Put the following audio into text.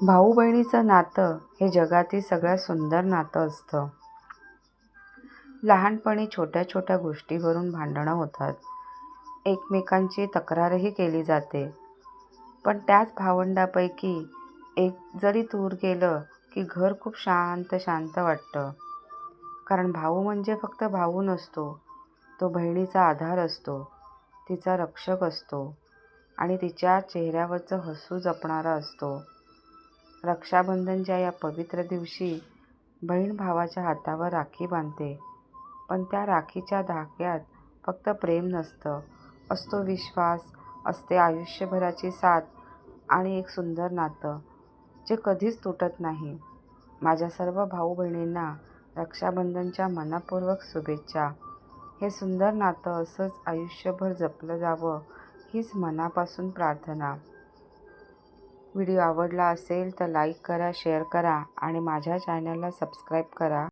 भाऊ बहिणीचं नातं हे जगातील सगळ्यात सुंदर नातं असतं. लहानपणी छोट्या छोट्या गोष्टीवरून भांडणं होतात. एकमेकांची तक्रारही केली जाते. पण त्याच भावंडांपैकी एक जरी दूर गेलं की घर खूप शांत शांत वाटतं. कारण भाऊ म्हणजे फक्त भाऊ नसतो, तो बहिणीचा आधार असतो, तिचा रक्षक असतो आणि तिच्या चेहऱ्यावरचं हसू जपणारा असतो. रक्षाबंधनच्या या पवित्र दिवशी बहीण भावाच्या हातावर राखी बांधते. पण त्या राखीच्या धाग्यात फक्त प्रेम नसतं, असतो विश्वास, असते आयुष्यभराची साथ आणि एक सुंदर नातं जे कधीच तुटत नाही. माझ्या सर्व भाऊ बहिणींना रक्षाबंधनच्या मनःपूर्वक शुभेच्छा. हे सुंदर नातं असंच आयुष्यभर जपलं जावं हीच मनापासून प्रार्थना. व्हिडिओ आवडला असेल तर लाईक करा, शेअर करा आणि माझ्या चॅनलला सबस्क्राईब करा.